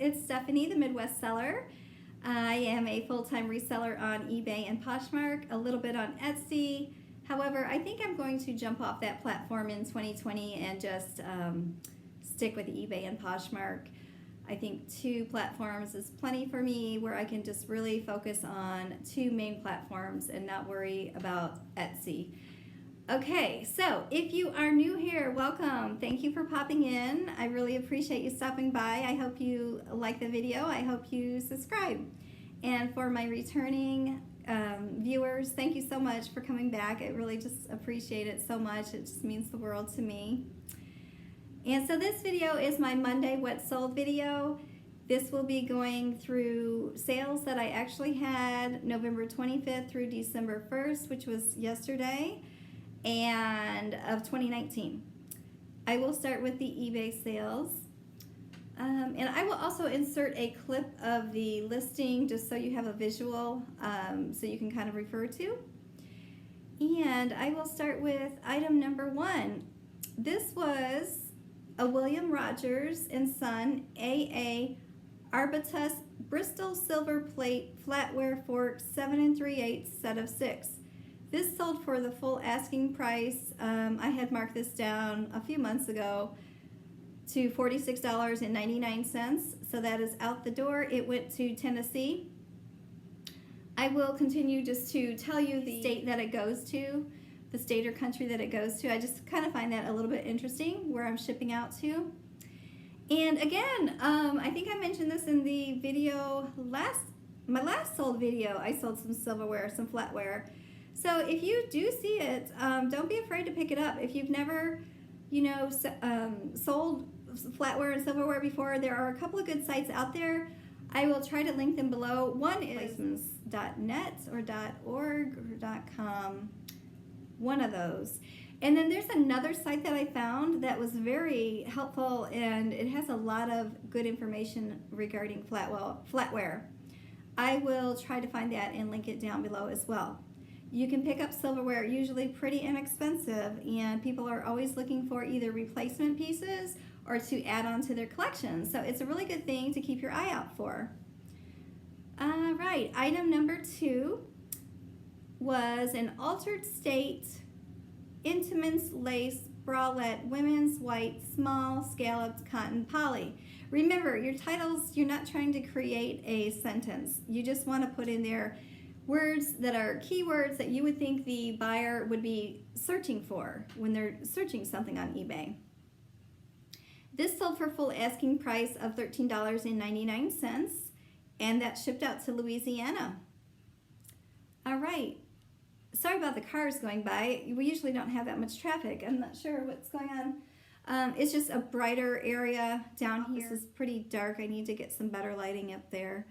it's Stephanie, the Midwest Seller. I am a full-time reseller on eBay and Poshmark, a little bit on Etsy. However, I think I'm going to jump off that platform in 2020 and just stick with eBay and Poshmark. I think 2 platforms is plenty for me, where I can just really focus on 2 main platforms and not worry about Etsy. Okay, so if you are new here, welcome. Thank you for popping in. I really appreciate you stopping by. I hope you like the video. I hope you subscribe. And for my returning viewers, thank you so much for coming back. I really just appreciate it so much. It just means the world to me. And so this video is my Monday What Sold video. This will be going through sales that I actually had November 25th through December 1st, which was yesterday, and of 2019. I will start with the eBay sales. And I will also insert a clip of the listing just so you have a visual so you can kind of refer to. And I will start with item number 1. This was a William Rogers & Son AA Arbutus Bristol silver plate flatware fork 7 3/8 set of 6. This sold for the full asking price. I had marked this down a few months ago to $46.99, so that is out the door. It went to Tennessee. I will continue just to tell you the state that it goes to, the state or country that it goes to. I just kind of find that a little bit interesting, where I'm shipping out to. And again, I think I mentioned this in the video my last sold video. I sold some silverware, some flatware. So if you do see it, don't be afraid to pick it up. If you've never, sold flatware and silverware before, there are a couple of good sites out there. I will try to link them below. One is placements.net or .org or .com, one of those. And then there's another site that I found that was very helpful, and it has a lot of good information regarding flatware. I will try to find that and link it down below as well. You can pick up silverware, usually pretty inexpensive, and people are always looking for either replacement pieces or to add on to their collection. So it's a really good thing to keep your eye out for. All right, item number 2 was an altered state Intimates lace bralette women's white small scalloped cotton poly. Remember, your titles, you're not trying to create a sentence. You just want to put in there words that are keywords that you would think the buyer would be searching for when they're searching something on eBay. This sold for full asking price of $13.99, and that shipped out to Louisiana. All right. Sorry about the cars going by. We usually don't have that much traffic. I'm not sure what's going on. It's just a brighter area down here. This is pretty dark. I need to get some better lighting up there.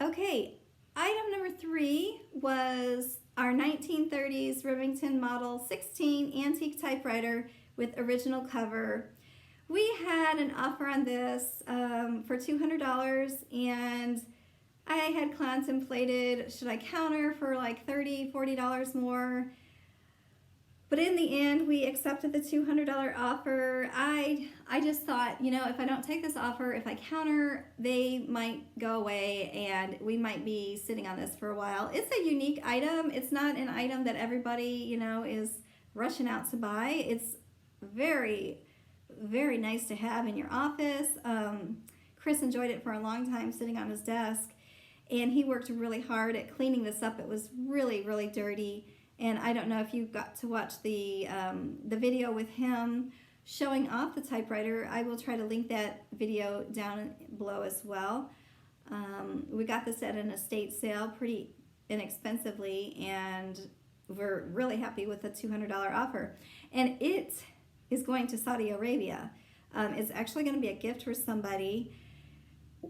Okay. Item number 3 was our 1930s Remington Model 16 antique typewriter with original cover. We had an offer on this for $200, and I had contemplated, should I counter for like $30, $40 more? But in the end, we accepted the $200 offer. I just thought, if I don't take this offer, if I counter, they might go away and we might be sitting on this for a while. It's a unique item. It's not an item that everybody, is rushing out to buy. It's very, very nice to have in your office. Chris enjoyed it for a long time sitting on his desk, and he worked really hard at cleaning this up. It was really, really dirty. And I don't know if you got to watch the video with him showing off the typewriter. I will try to link that video down below as well. We got this at an estate sale pretty inexpensively, and we're really happy with the $200 offer. And it is going to Saudi Arabia. It's actually going to be a gift for somebody.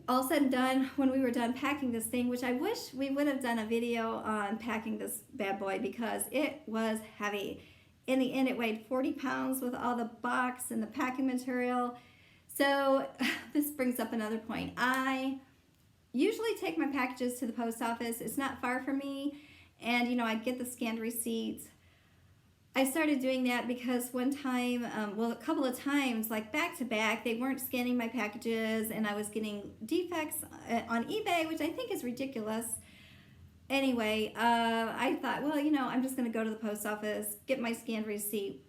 All said and done, when we were done packing this thing, which I wish we would have done a video on packing this bad boy because it was heavy. In the end, it weighed 40 pounds with all the box and the packing material. So this brings up another point. I usually take my packages to the post office. It's not far from me, and I get the scanned receipts. I started doing that because one time, well, a couple of times, like back to back, they weren't scanning my packages and I was getting defects on eBay, which I think is ridiculous. Anyway, I thought, well, I'm just going to go to the post office, get my scanned receipt.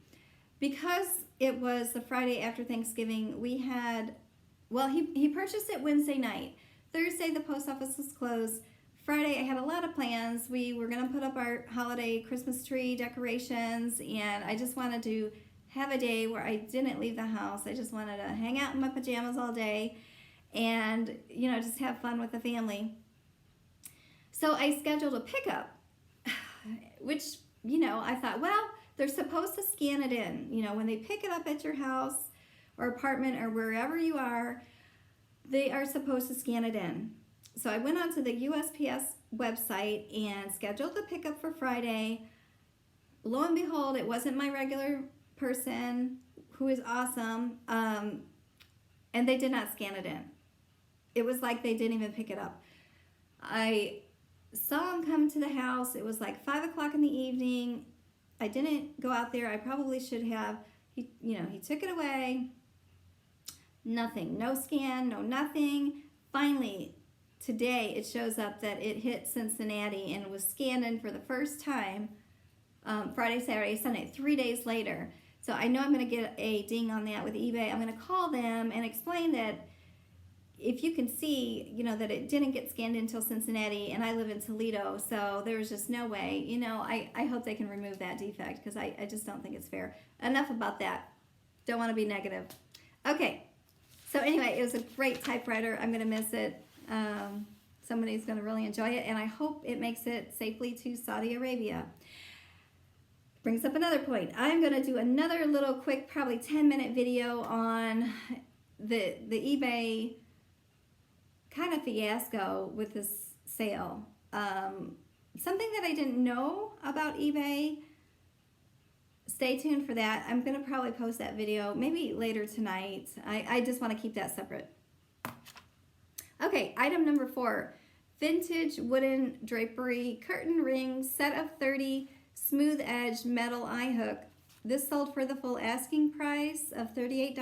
Because it was the Friday after Thanksgiving, we had, well, he purchased it Wednesday night. Thursday, the post office was closed. Friday, I had a lot of plans. We were going to put up our holiday Christmas tree decorations, and I just wanted to have a day where I didn't leave the house. I just wanted to hang out in my pajamas all day and, just have fun with the family. So I scheduled a pickup, which, I thought, well, they're supposed to scan it in. When they pick it up at your house or apartment or wherever you are, they are supposed to scan it in. So I went onto the USPS website and scheduled the pickup for Friday. Lo and behold, it wasn't my regular person, who is awesome, and they did not scan it in. It was like they didn't even pick it up. I saw him come to the house. It was like 5 o'clock in the evening. I didn't go out there. I probably should have. He took it away. Nothing. No scan, no nothing. Finally, today it shows up that it hit Cincinnati and was scanned in for the first time Friday, Saturday, Sunday, 3 days later. So I know I'm going to get a ding on that with eBay. I'm going to call them and explain that if you can see, that it didn't get scanned until Cincinnati, and I live in Toledo, so there's just no way. I hope they can remove that defect because I just don't think it's fair. Enough about that. Don't want to be negative. Okay. So anyway, it was a great typewriter. I'm going to miss it. Somebody's going to really enjoy it, and I hope it makes it safely to Saudi Arabia. Brings up another point. I'm going to do another little quick, probably 10-minute video on the eBay kind of fiasco with this sale. Something that I didn't know about eBay. Stay tuned for that. I'm going to probably post that video maybe later tonight. I just want to keep that separate. Okay, item number 4. Vintage wooden drapery curtain ring, set of 30, smooth edge metal eye hook. This sold for the full asking price of $38,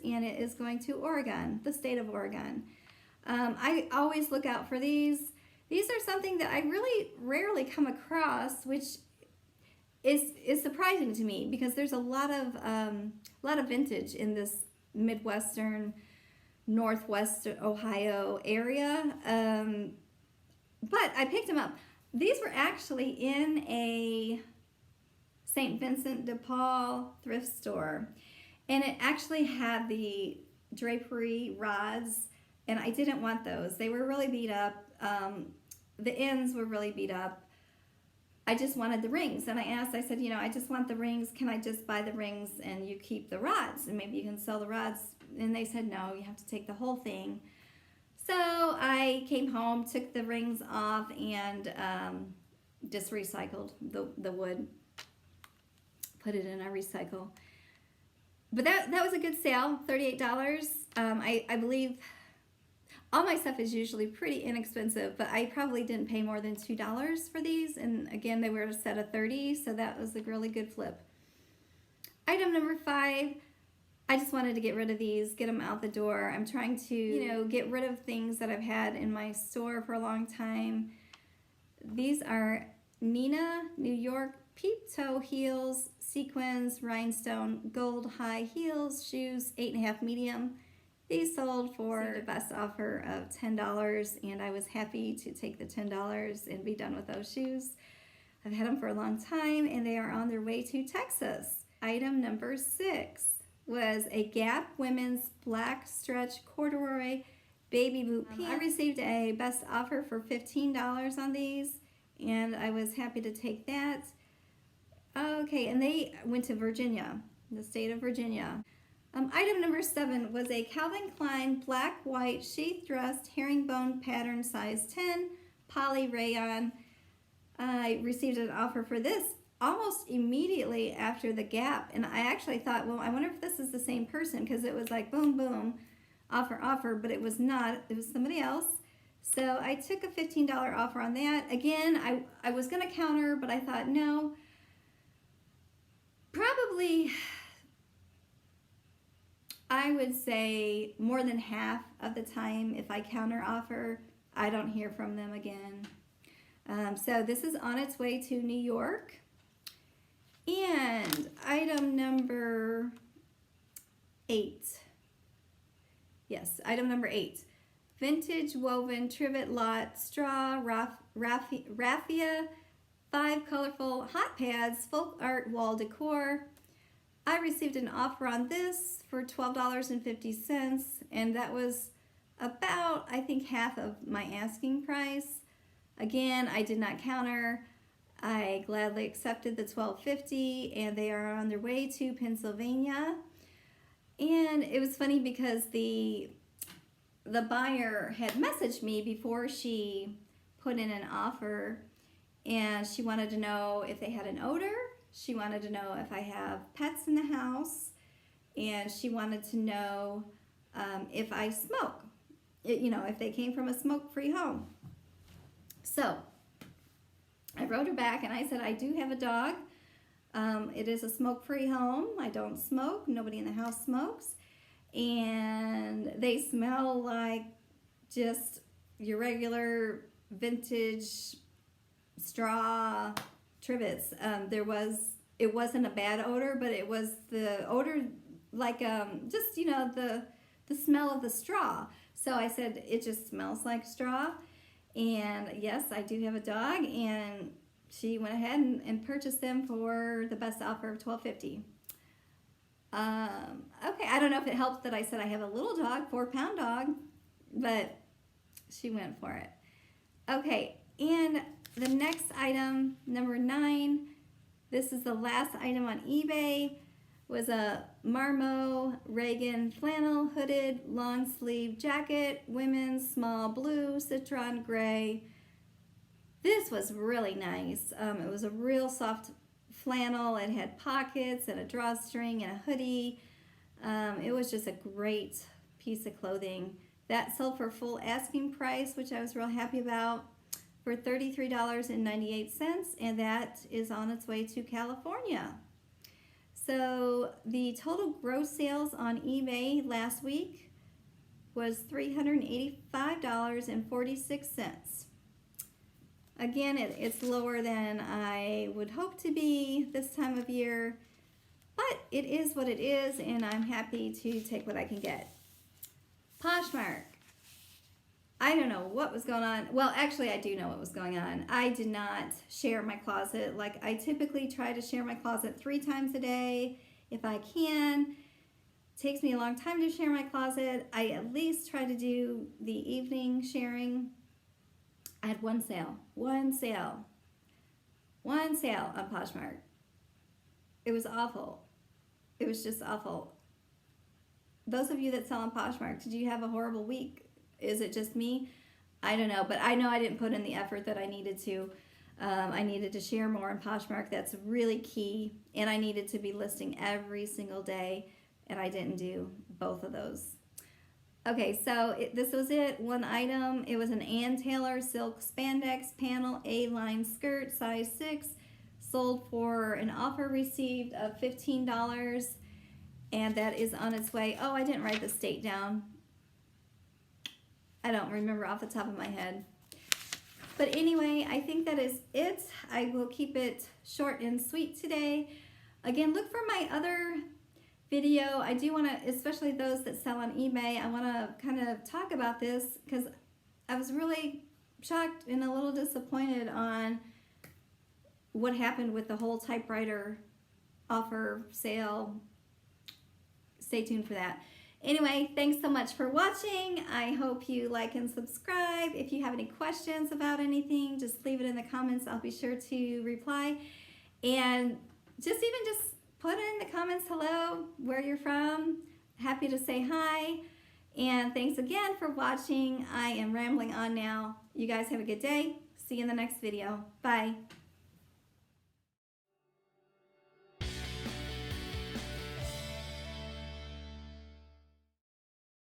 and it is going to Oregon, the state of Oregon. I always look out for these. These are something that I really rarely come across, which is surprising to me because there's a lot of vintage in this Midwestern, Northwest Ohio area. But I picked them up. These were actually in a St. Vincent de Paul thrift store, and it actually had the drapery rods, and I didn't want those. They were really beat up. The ends were really beat up. I just wanted the rings, and I said, I just want the rings. Can I just buy the rings and you keep the rods, and maybe you can sell the rods? And they said, no, you have to take the whole thing. So I came home, took the rings off, and just recycled the wood, put it in a recycle. But that was a good sale, $38. I believe all my stuff is usually pretty inexpensive, but I probably didn't pay more than $2 for these. And again, they were a set of 30, so that was a really good flip. Item number 5, I just wanted to get rid of these, get them out the door. I'm trying to, get rid of things that I've had in my store for a long time. These are Nina, New York peeptoe heels, sequins, rhinestone, gold high heels, shoes, 8.5 medium. These sold for the best offer of $10, and I was happy to take the $10 and be done with those shoes. I've had them for a long time, and they are on their way to Texas. Item number 6 was a Gap women's black stretch corduroy baby boot pants. I received a best offer for $15 on these, and I was happy to take that. Okay, and they went to Virginia, the state of Virginia. Item number 7 was a Calvin Klein black white sheath dressed herringbone pattern size 10 poly rayon. I received an offer for this almost immediately after the Gap, and I actually thought, well, I wonder if this is the same person, because it was like boom, boom, offer, but it was not. It was somebody else. So I took a $15 offer on that. Again, I was going to counter, but I thought, no, probably, I would say more than half of the time, if I counter offer, I don't hear from them again. So this is on its way to New York. And item number 8. Yes, item number 8. Vintage woven trivet lot straw raffia 5 colorful hot pads, folk art wall decor. I received an offer on this for $12.50, and that was about, I think, half of my asking price. Again, I did not counter. I gladly accepted the $12.50, and they are on their way to Pennsylvania. And it was funny because the buyer had messaged me before she put in an offer, and she wanted to know if they had an odor. She wanted to know if I have pets in the house, and she wanted to know if I smoke, if they came from a smoke-free home. So I wrote her back and I said, I do have a dog. It is a smoke-free home. I don't smoke. Nobody in the house smokes. And they smell like just your regular vintage straw trivets. It wasn't a bad odor, but it was the odor like just the smell of the straw. So I said, it just smells like straw. And yes, I do have a dog, and she went ahead and purchased them for the best offer of $12.50. Okay, I don't know if it helps that I said I have a little dog, 4-pound dog, but she went for it. Okay, and the next item, number 9, this is the last item on eBay, was a Marmo Reagan flannel hooded long sleeve jacket, women's small blue, citron gray. This was really nice. It was a real soft flannel. It had pockets and a drawstring and a hoodie. It was just a great piece of clothing. That sold for full asking price, which I was real happy about, for $33.98, and that is on its way to California. So the total gross sales on eBay last week was $385.46. Again, it's lower than I would hope to be this time of year, but it is what it is, and I'm happy to take what I can get. Poshmark. I don't know what was going on. Well, actually, I do know what was going on. I did not share my closet. Like, I typically try to share my closet 3 times a day if I can. It takes me a long time to share my closet. I at least try to do the evening sharing. I had one sale on Poshmark. It was awful. It was just awful. Those of you that sell on Poshmark, did you have a horrible week? Is it just me? I don't know, but I know I didn't put in the effort that I needed to. I needed to share more on Poshmark. That's really key, and I needed to be listing every single day, and I didn't do both of those. Okay, so this was it. One item. It was an Ann Taylor silk spandex panel A-line skirt, size 6, sold for an offer received of $15, and that is on its way. Oh, I didn't write the state down. I don't remember off the top of my head. But anyway, I think that is it. I will keep it short and sweet today. Again, look for my other video. I do want to, especially those that sell on eBay, I want to kind of talk about this because I was really shocked and a little disappointed on what happened with the whole typewriter offer sale. Stay tuned for that. Anyway, thanks so much for watching. I hope you like and subscribe. If you have any questions about anything, just leave it in the comments. I'll be sure to reply. And just put in the comments hello, where you're from. Happy to say hi. And thanks again for watching. I am rambling on now. You guys have a good day. See you in the next video. Bye.